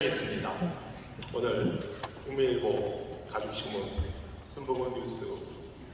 있습니다. 오늘 국민일보, 가족신문, 순복음 뉴스,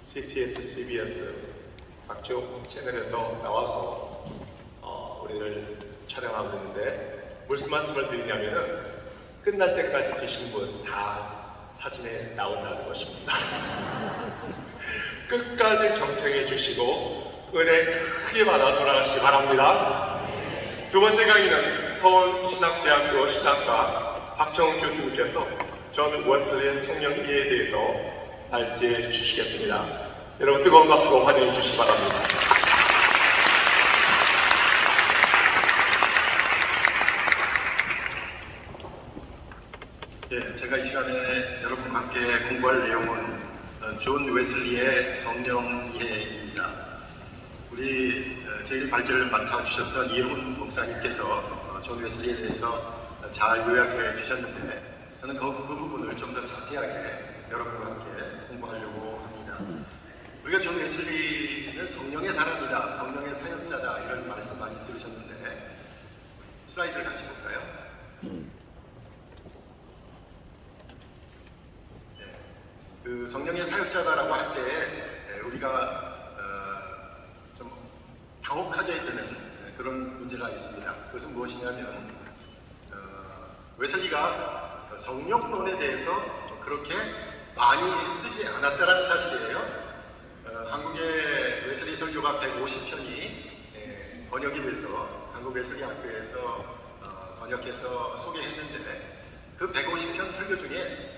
CTS, CBS 각종 채널에서 나와서 우리를 촬영하고 있는데 무슨 말씀을 드리냐면은 끝날 때까지 계신 분 다 사진에 나온다는 것입니다. 끝까지 경청해 주시고 은혜 크게 받아 돌아가시기 바랍니다. 두 번째 강의는 서울신학대학교 신학과 박정훈 교수님께서 존 웨슬리의 성령 이해에 대해서 발제해 주시겠습니다. 여러분 뜨거운 박수로 환영해 주시기 바랍니다. 제가 이 시간에 여러분과 함께 공부할 내용은 존 웨슬리의 성령 이해입니다. 우리 저희 발제를 맡아주셨던 이혜훈 목사님께서 존 웨슬리에 대해서 잘 요약해 주셨는데 저는 그 부분을 좀 더 자세하게 여러분과 함께 공부하려고 합니다. 우리가 존 웨슬리는 성령의 사람이다, 성령의 사역자다 이런 말씀 많이 들으셨는데 슬라이드를 같이 볼까요? 그 성령의 사역자다라고 할 때 우리가 좀 당혹하게 되는 그런 문제가 있습니다. 그것은 무엇이냐면 웨슬리가 성령론에 대해서 그렇게 많이 쓰지 않았다는 사실이에요. 한국의 웨슬리 설교가 150편이 번역이 돼서 한국 웨슬리 학교에서 번역해서 소개했는데 그 150편 설교 중에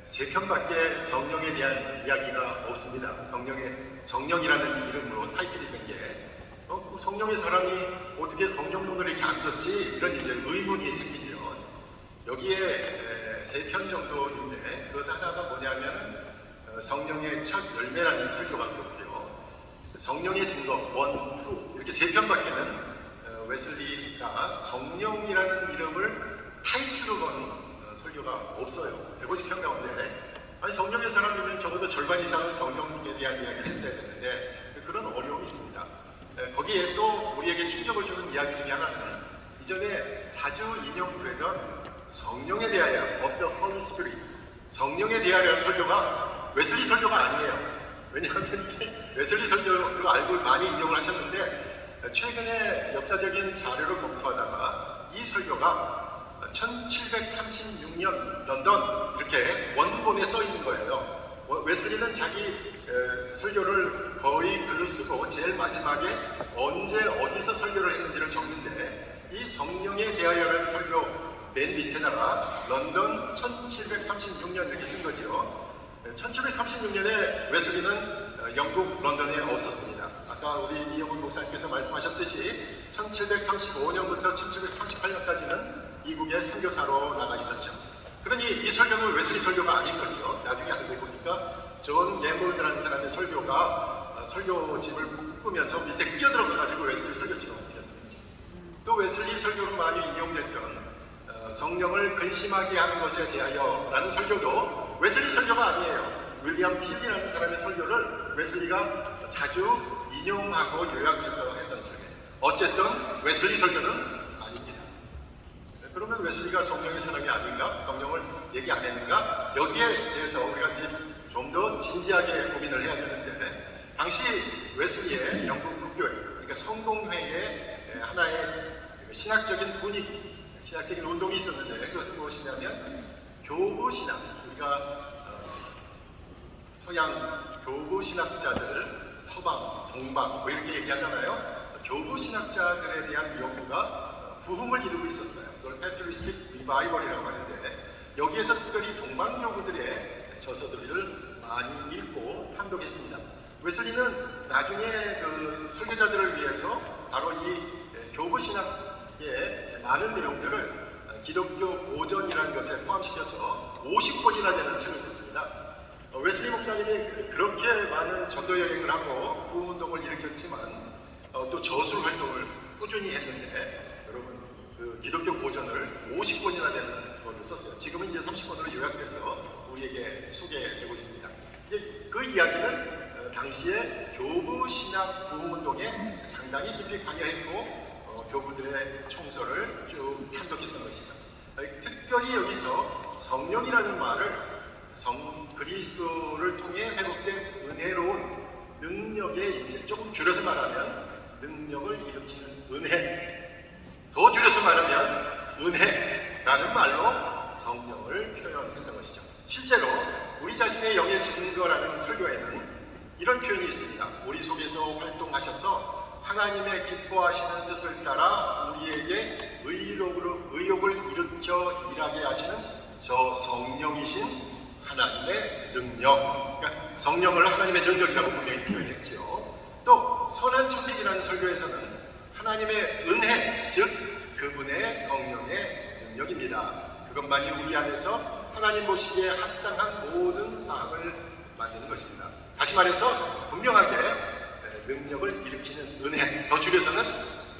3편밖에 성령에 대한 이야기가 없습니다. 성령이라는 이름으로 타이틀이 된 게 성령의 사람이 어떻게 성령론을 이렇게 안 썼지? 이런 이제 의문이 생기죠. 여기에 3편 정도인데 그것 하나가 뭐냐면 성령의 첫 열매라는 설교가 그렇고요. 성령의 증거 1, 2 이렇게 3편밖에는 웨슬리가 성령이라는 이름을 타이틀로 건 설교가 없어요. 150편 가운데 아니 성령의 사람이면 적어도 절반 이상은 성령에 대한 이야기를 했어야 되는데 그런 어려움이 있습니다. 거기에 또 우리에게 충격을 주는 이야기 중에 하나는 이전에 자주 인용되던 성령에 대하여 of the Holy Spirit, 성령에 대하여라는 설교가 웨슬리 설교가 아니에요. 왜냐하면 이게 웨슬리 설교로 알고 많이 인용을 하셨는데 최근에 역사적인 자료를 검토하다가 이 설교가 1736년 런던 이렇게 원본에 써 있는 거예요. 웨슬리는 자기 설교를 거의 글로 쓰고 제일 마지막에 언제 어디서 설교를 했는지를 적는데 이 성령에 대하여라는 설교 맨 밑에다가 런던 1736년 이렇게 쓴 거죠. 1736년에 웨슬리는 영국 런던에 없었습니다. 아까 우리 이영훈 목사님께서 말씀하셨듯이 1735년부터 1738년까지는 미국의 선교사로 나가 있었죠. 그러니 이 설교는 웨슬리 설교가 아닌 거죠. 나중에 알고 보니까 존 예몰드라는 사람의 설교가 설교집을 꾸면서 밑에 끼어들어가가지고 웨슬리 설교집을 옮겼던 거죠. 또 웨슬리 설교로 많이 인용됐던 성령을 근심하게 하는 것에 대하여 라는 설교도 웨슬리 설교가 아니에요. 윌리엄 힐이라는 사람의 설교를 웨슬리가 자주 인용하고 요약해서 했던 설교. 어쨌든 웨슬리 설교는 아닙니다. 그러면 웨슬리가 성령의 사람이 아닌가? 성령을 얘기 안 했는가? 여기에 대해서 우리가 좀 더 진지하게 고민을 해야 되는데 당시 웨슬리의 영국 국교회, 그러니까 성공회의 하나의 신학적인 분위기, 신학적인 운동이 있었는데 그것은 무엇이냐면 교부신학, 우리가 서양 교부신학자들, 서방, 동방 뭐 이렇게 얘기하잖아요. 교부신학자들에 대한 연구가 부흥을 이루고 있었어요. 그걸 패트리스틱 리바이벌이라고 하는데 여기에서 특별히 동방교구들의 저서들을 많이 읽고 탐독했습니다. 웨슬리는 나중에 그 설교자들을 위해서 바로 이 교부신학의 많은 내용들을 기독교 고전이라는 것에 포함시켜서 50권이나 되는 책을 썼습니다. 웨슬리 목사님이 그렇게 많은 전도 여행을 하고 부흥운동을 일으켰지만 또 저술 활동을 꾸준히 했는데 여러분 그 기독교 고전을 50권이나 되는 걸로 썼어요. 지금은 이제 30권으로 요약돼서 우리에게 소개되고 있습니다. 그 이야기는 당시에 교부신학 부흥운동에 상당히 깊이 관여했고 교부들의 총서를 쭉 탐독했던 것이죠. 특별히 여기서 성령이라는 말을 그리스도를 통해 회복된 은혜로운 능력의 이제 조금 줄여서 말하면 능력을 일으키는 은혜, 더 줄여서 말하면 은혜라는 말로 성령을 표현했던 것이죠. 실제로 우리 자신의 영의 증거라는 설교에는 이런 표현이 있습니다. 우리 속에서 활동하셔서 하나님의 기뻐하시는 뜻을 따라 우리에게 의욕을 일으켜 일하게 하시는 저 성령이신 하나님의 능력. 그러니까 성령을 하나님의 능력이라고 분명히 표현했죠. 또 선한 천직이라는 설교에서는 하나님의 은혜, 즉 그분의 성령의 능력입니다. 그것만이 우리 안에서 하나님 보시기에 합당한 모든 사항을 만드는 것입니다. 다시 말해서 분명하게 능력을 일으키는 은혜, 더 줄여서는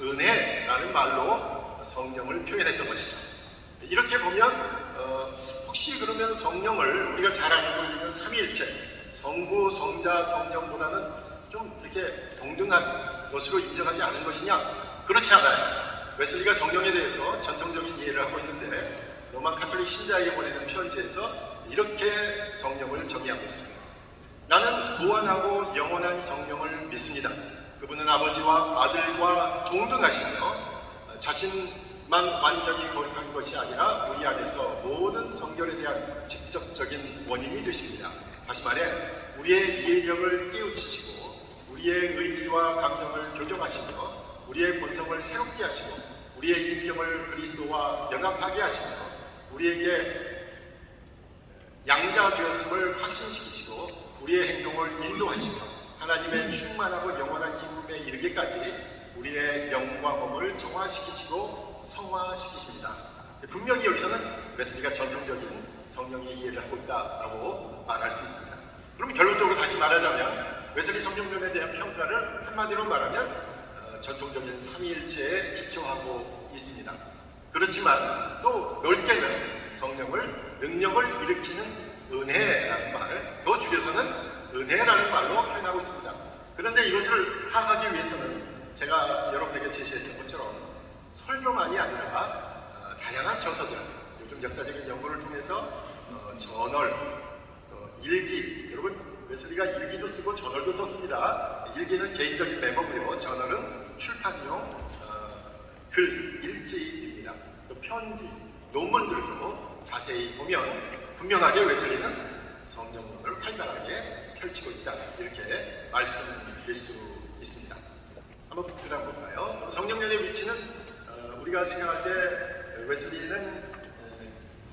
은혜라는 말로 성령을 표현했던 것이죠. 이렇게 보면 혹시 그러면 성령을 우리가 잘 알고 있는 삼위일체, 성부, 성자, 성령보다는 좀 이렇게 동등한 것으로 인정하지 않은 것이냐? 그렇지 않아요. 웨슬리가 성령에 대해서 전통적인 이해를 하고 있는데 로마 카톨릭 신자에게 보내는 편지에서 이렇게 성령을 정의하고 있습니다. 나는 무한하고 영원한 성령을 믿습니다. 그분은 아버지와 아들과 동등하시며 자신만 완전히 거룩한 것이 아니라 우리 안에서 모든 성결에 대한 직접적인 원인이 되십니다. 다시 말해 우리의 이해력을 깨우치시고 우리의 의지와 감정을 교정하시며 우리의 본성을 새롭게 하시고 우리의 인격을 그리스도와 연합하게 하시며 우리에게 양자 되었음을 확신시키시고 우리의 행동을 인도하시며 하나님의 충만하고 영원한 기쁨에 이르기까지 우리의 영과 몸을 정화시키시고 성화시키십니다. 분명히 여기서는 웨슬리가 전통적인 성령의 이해를 하고 있다고 말할 수 있습니다. 그럼 결론적으로 다시 말하자면 웨슬리 성령론에 대한 평가를 한마디로 말하면 전통적인 삼위일체에 기초하고 있습니다. 그렇지만 또 넓게는 성령을 능력을 일으키는 은혜라는 말, 더 줄여서는 은혜라는 말로 표현하고 있습니다. 그런데 이것을 파악하기 위해서는 제가 여러분에게 제시했던 것처럼 설교만이 아니라 다양한 저서들, 요즘 역사적인 연구를 통해서 저널, 일기, 여러분 웨슬리가 일기도 쓰고 저널도 썼습니다. 일기는 개인적인 메모고요. 저널은 출판용 글, 일지입니다. 또 편지, 논문들도 자세히 보면 분명하게 웨슬리는 성령론을 활발하게 펼치고 있다. 이렇게 말씀드릴 수 있습니다. 한번 그 다음 볼까요? 성령론의 위치는 우리가 생각할 때 웨슬리는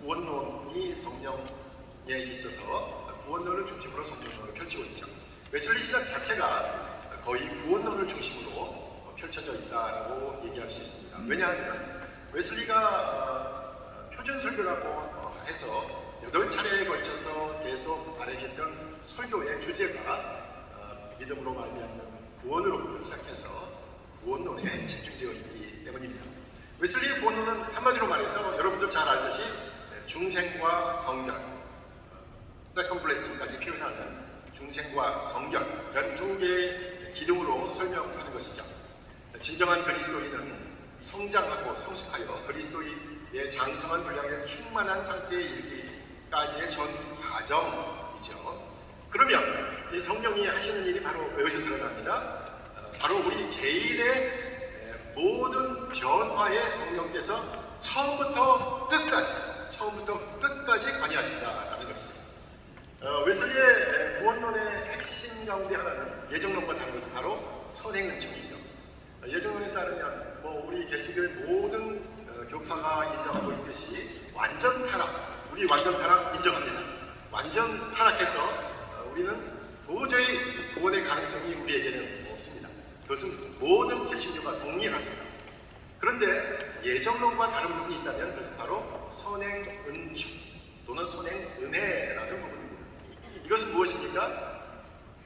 구원론이 성령에 있어서 구원론을 중심으로 성령론을 펼치고 있죠. 웨슬리 신학 자체가 거의 구원론을 중심으로 펼쳐져 있다고 얘기할 수 있습니다. 왜냐하면 웨슬리가 표준설교라고 해서 8차례에 걸쳐서 계속 발행했던 설교의 주제가 믿음으로 말미암는 구원으로부터 시작해서 구원론에 집중되어 있기 때문입니다. 웨슬리의 구원론은 한마디로 말해서 여러분도 잘 알듯이 중생과 성결, 세컨 블레싱까지 표현하는 중생과 성결 이런 두 개의 기둥으로 설명하는 것이죠. 진정한 그리스도인은 성장하고 성숙하여 그리스도의 장성한 분량에 충만한 상태에 이르기까지의 전 과정이죠. 그러면 이 성령이 하시는 일이 바로 여기서 드러납니다. 바로 우리 개인의 모든 변화에 성령께서 처음부터 끝까지 관여하신다라는 것이죠. 웨슬리의 구원론의 핵심 가운데 하나는 예정론과 다른 것은 바로 선행은총이죠. 예정론에 따르면 우리 개신교의 모든 교파가 인정하고 있듯이 완전 타락, 우리 완전 타락 인정합니다. 완전 타락해서 우리는 도저히 구원의 가능성이 우리에게는 없습니다. 그것은 모든 개신교가 동일합니다. 그런데 예정론과 다른 부분이 있다면 그것은 바로 선행은총 또는 선행은혜라는 부분입니다. 이것은 무엇입니까?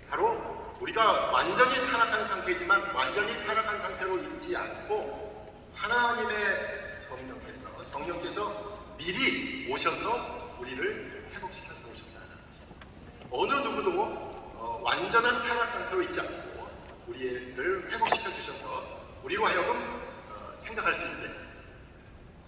바로 우리가 완전히 타락한 상태지만 완전히 타락한 상태로 있지 않고 하나님의 성령께서 미리 오셔서 우리를 회복시켜 놓으셨다. 어느 누구도 완전한 타락 상태로 있지 않고 우리를 회복시켜 주셔서 우리로 하여금 생각할 수 있게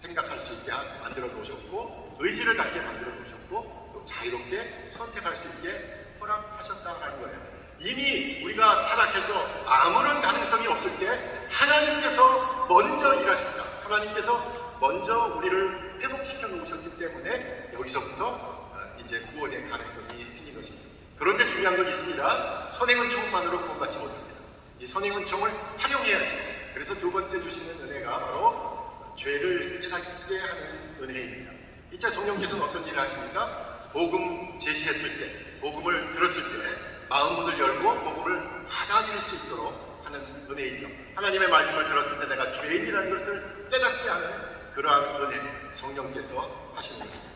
생각할 수 있게 만들어 놓으셨고 의지를 갖게 만들어 놓으셨고 또 자유롭게 선택할 수 있게 허락하셨다는 거예요. 이미 우리가 타락해서 아무런 가능성이 없을 때 하나님께서 먼저 일하셨다. 하나님께서 먼저 우리를 회복시켜 놓으셨기 때문에 여기서부터 이제 구원의 가능성이 생긴 것입니다. 그런데 중요한 건 있습니다. 선행은총만으로 구원받지 못합니다. 이 선행은총을 활용해야지. 그래서 두 번째 주시는 은혜가 바로 죄를 깨닫게 하는 은혜입니다. 이제 성령께서는 어떤 일을 하십니까? 복음 제시했을 때, 복음을 들었을 때 마음문을 열고 복음을 받아들일 수 있도록 하는 은혜이죠. 하나님의 말씀을 들었을 때 내가 죄인이라는 것을 깨닫게 하는 그러한 은혜, 성령께서 하시는 것입니다.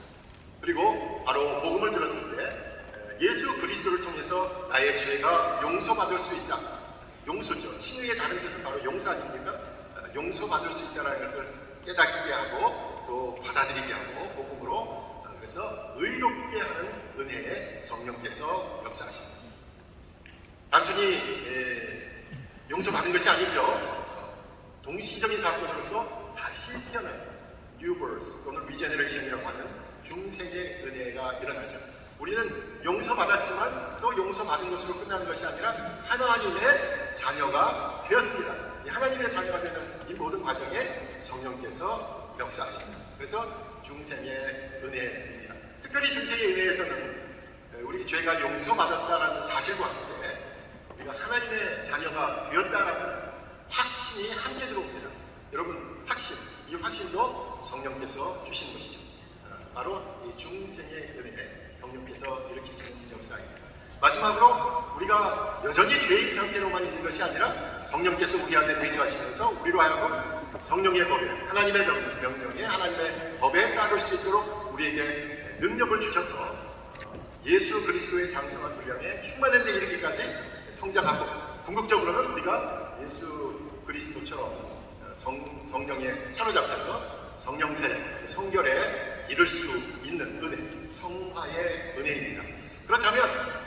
그리고 바로 복음을 들었을 때 예수 그리스도를 통해서 나의 죄가 용서받을 수 있다. 용서죠. 친의의 다른 뜻은 바로 용서 아닙니까? 용서받을 수 있다는 것을 깨닫게 하고 또 받아들이게 하고 복음으로 그래서 의롭게 하는 은혜에 성령께서 역사하십니다. 단순히 용서받은 것이 아니죠. 동시적인 사건으로서 다시 태어난 New Birth 또는 Regeneration이라고 하는 중생의 은혜가 일어나죠. 우리는 용서받았지만 또 용서받은 것으로 끝나는 것이 아니라 하나님의 자녀가 되었습니다. 이 하나님의 자녀가 되는 이 모든 과정에 성령께서 역사하십니다. 그래서 중생의 은혜입니다. 특별히 중생의 은혜에서는 우리 죄가 용서받았다라는 사실과 함께 우리가 하나님의 자녀가 되었다라는 확신이 함께 들어옵니다. 여러분, 확신, 이 확신도 성령께서 주신 것이죠. 바로 이 중생의 은혜, 성령께서 일으키시는 역사입니다. 마지막으로 우리가 여전히 죄인 상태로만 있는 것이 아니라 성령께서 우리 안에 내주하시면서 우리로 하여금 성령의 법에, 하나님의 명령에, 하나님의 법에 따를 수 있도록 우리에게 능력을 주셔서 예수 그리스도의 장성한 분량에 충만한 데 이르기까지 성장하고 궁극적으로는 우리가 예수 그리스도처럼 성령에 사로잡혀서 성령세, 성결에 이룰 수 있는 은혜, 성화의 은혜입니다. 그렇다면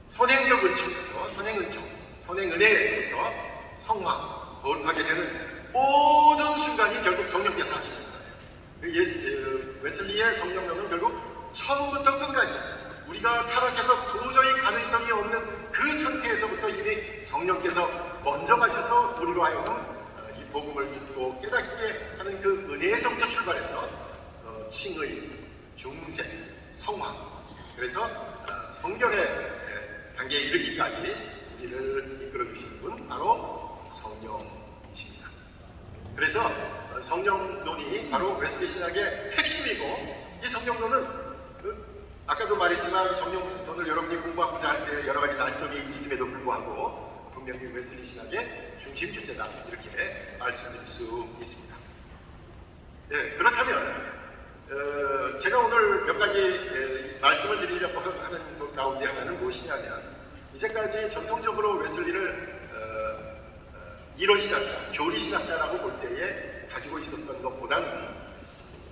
선행적 은총부터 선행은혜에서부터 성화, 거룩하게 되는 모든 순간이 결국 성령께서 하시는 거예요. 웨슬리의 성령론은 결국 처음부터 끝까지 우리가 타락해서 도저히 가능성이 없는 그 상태에서부터 이미 성령께서 먼저 가셔서 우리로 하여금 이 복음을 듣고 깨닫게 하는 그 은혜에서부터 출발해서 칭의, 중생, 성화, 그래서 성결의 단계에 이르기까지 우리를 이끌어 주신 분 바로 성령이십니다. 그래서 성령론이 바로 웨슬리 신학의 핵심이고, 이 성령론은 아까도 말했지만 성령론을 여러분이 공부하고자 할 때 여러 가지 난점이 있음에도 불구하고 분명히 웨슬리 신학의 중심 주제다, 이렇게 말씀드릴 수 있습니다. 네, 그렇다면 제가 오늘 몇 가지 말씀을 드리려고 하는 것 가운데 하나는 무엇이냐면, 이제까지 전통적으로 웨슬리를 이론 신학자, 교리 신학자라고 볼 때에 가지고 있었던 것보다는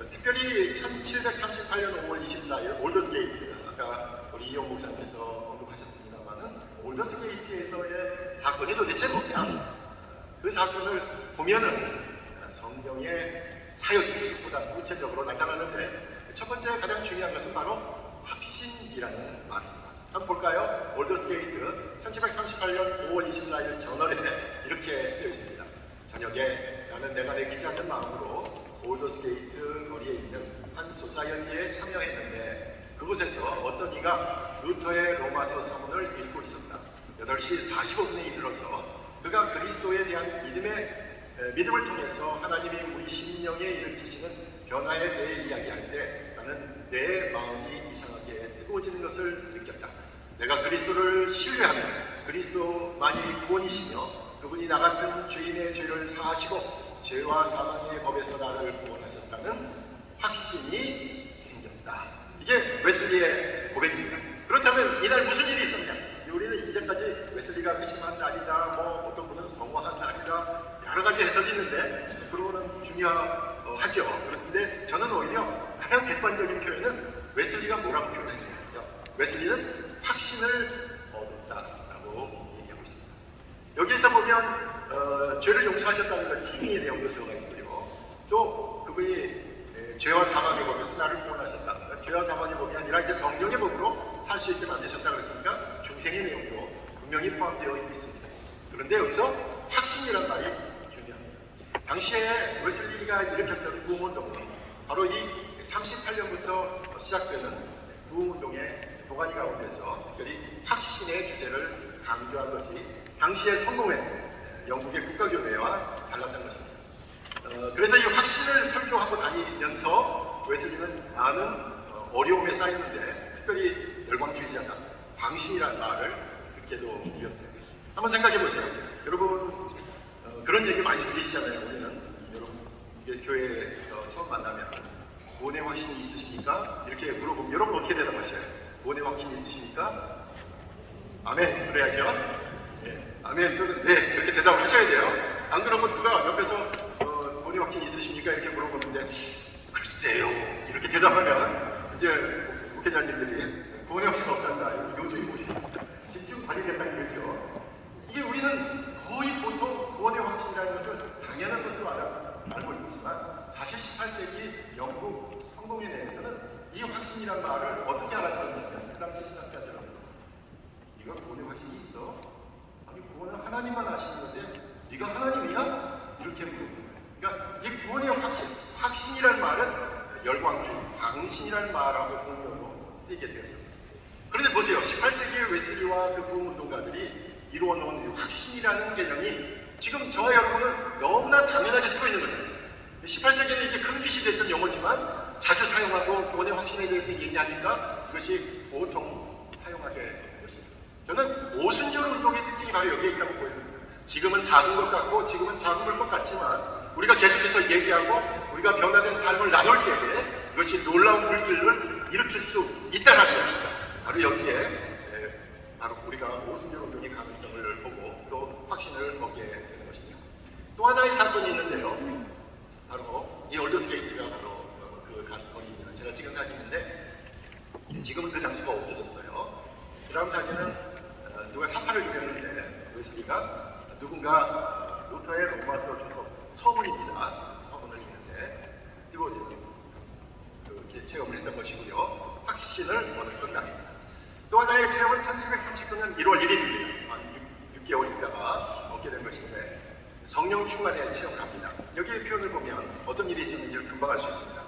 특별히 1738년 5월 24일 올더스게이트, 아까 우리 이용 목사님께서 언급하셨습니다만은 올더스게이트에서의 사건이 도대체 뭐냐, 그 사건을 보면은 성경의 사역보다 구체적으로 나타나는데, 첫 번째 가장 중요한 것은 바로 확신이라는 말입니다. 한번 볼까요? 올더스게이트 1738년 5월 24일 저널에 이렇게 쓰여 있습니다. 저녁에 나는 내가 내키지 않는 마음으로 올더스게이트 거리에 있는 한 소사이어티에 참여했는데, 그곳에서 어떤 이가 루터의 로마서 서문을 읽고 있었다. 8시 45분에 이르러서 그가 그리스도에 대한 믿음을 통해서 하나님이 우리 심령에 일으키시는 변화에 대해 이야기할 때 나는 내 마음이 이상하게 뜨거워지는 것을 느꼈다. 내가 그리스도를 신뢰하며 그리스도만이 구원이시며 그분이 나 같은 죄인의 죄를 사하시고 죄와 사망의 법에서 나를 구원하셨다는 확신이 생겼다. 이게 웨슬리의 고백입니다. 그렇다면 이날 무슨 일이 있었냐? 우리는 이제까지 웨슬리가 회심한 날이다, 뭐 어떤 분은 성화한 날이다, 여러 가지 해석이 있는데 그러고는 중요하죠. 그런데 저는 오히려 가장 객관적인 표현은 웨슬리가 뭐라고 표현했냐면요, 웨슬리는 확신을 얻었다라고 얘기하고 있습니다. 여기에서 보면 죄를 용서하셨다는 건 칭의의 내용도 들어가 있고요. 또 그분이 죄와 사망의 법에서 나를 구원하셨다. 죄와 사망의 법이 아니라 이제 성령의 법으로 살 수 있게 만드셨다 그랬으니까 중생의 내용도 분명히 포함되어 있습니다. 그런데 여기서 확신이란 말이 중요합니다. 당시에 웨슬리가 일으켰던 부흥운동은 바로 이 38년부터 시작되는 부흥운동의 도가니 가운데서 특별히 확신의 주제를 강조한 것이 당시의 성공회 영국의 국가교회와 달랐던 것입니다. 그래서 이 확신을 설교하고 다니면서 웨슬리는 많은 어려움에 쌓였는데 특별히 열광주의자다, 광신이라는 말을 듣게도 되었어요. 한번 생각해 보세요. 여러분 그런 얘기 많이 들으시잖아요. 우리는 여러분 이게 교회에서 처음 만나면 구원의 확신이 있으십니까? 이렇게 물어보면 여러분 어떻게 대답하셔요? 구원의 확신이 있으십니까? 아멘 그래야죠. 네, 아멘 또는 네 그렇게 대답을 하셔야 돼요. 안 그러면 누가 옆에서 구원의 확신이 있으십니까? 이렇게 물어보는데 글쎄요 이렇게 대답하면 이제 목회자님들이 구원의 확신이 없단다. 요즘이 뭐시죠? 집중 관리 대상이 되죠. 이게 우리는 거의 보통 구원의 확신이라는 것을 당연한 것으로 알고 있지만 사실 18세기 영국 성공에 대해서는 이 확신이란 말을 어떻게 알았냐면 그 당시 신학자들은 네가 구원의 확신이 있어? 아니 구원은 하나님만 아시는 건데 네가 하나님이야? 이렇게 물어요. 그러니까 이 구원의 확신이란 말은 열광주의, 광신이라는 말하고 동료로 쓰이게 되었습니다. 그런데 보세요. 18세기의 웨슬리와 그 부흥운동가들이 이루어놓은 확신이라는 개념이 지금 저와 여러분은 너무나 당연하게 쓰고 있는 거죠. 18세기에는 이게 금기시됐던 용어지만 자주 사용하고 구원의 확신에 대해서 얘기하니까 이것이 보통 사용하게 됐습니다. 저는 오순절 운동의 특징이 바로 여기에 있다고 보입니다. 지금은 작은 것 같고 지금은 작은 것 같지만 우리가 계속해서 얘기하고 우리가 변화된 삶을 나눌 때에 이것이 놀라운 불길을 일으킬 수 있다는 것입니다. 바로 여기에 바로 우리가 오순절 운동의 가능성을 보고 또 확신을 얻게 되는 것입니다. 또 하나의 사건이 있는데요. 바로 이 올더스 게이트가 바로 그 거리입니다. 제가 찍은 사진인데 지금은 그 장소가 없어졌어요. 그 다음 사진은 누가 사파를 그렸는데 웨슬리가 누군가 루터의 로마서 주소 서문입니다. 서문을 읽는데 띄워지는 그렇게 체험을 했던 것이고요. 확신을 얻는 끝납니다. 또 하나의 체험은 1739년 1월 1일입니다. 한 6개월 있다가 얻게 된 것인데 성령 충만의 체험을 합니다. 여기의 표현을 보면 어떤 일이 있었는지를 금방 알 수 있습니다.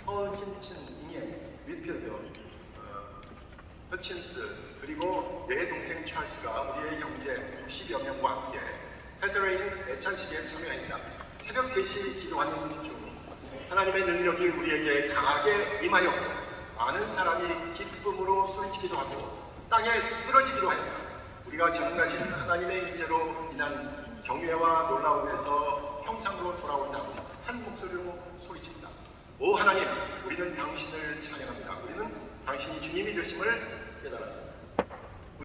허킨슨, 잉에, 윗필드, 허친스 그리고 내 동생 찰스가 우리의 형제 60여 명과 함께 헤드레인 애찬식에 참여합니다. 새벽 3시 기도하는 중 하나님의 능력이 우리에게 강하게 임하였고 많은 사람이 기쁨으로 소리치기도 하고 땅에 쓰러지기도 하였다. 우리가 전능하신 하나님의 인재로 인한 경외와 놀라움에서 형상으로 돌아온다. 한 목소리로 소리칩니다. 오 하나님, 우리는 당신을 찬양합니다. 우리는 당신이 주님이 되심을 깨달았습니다.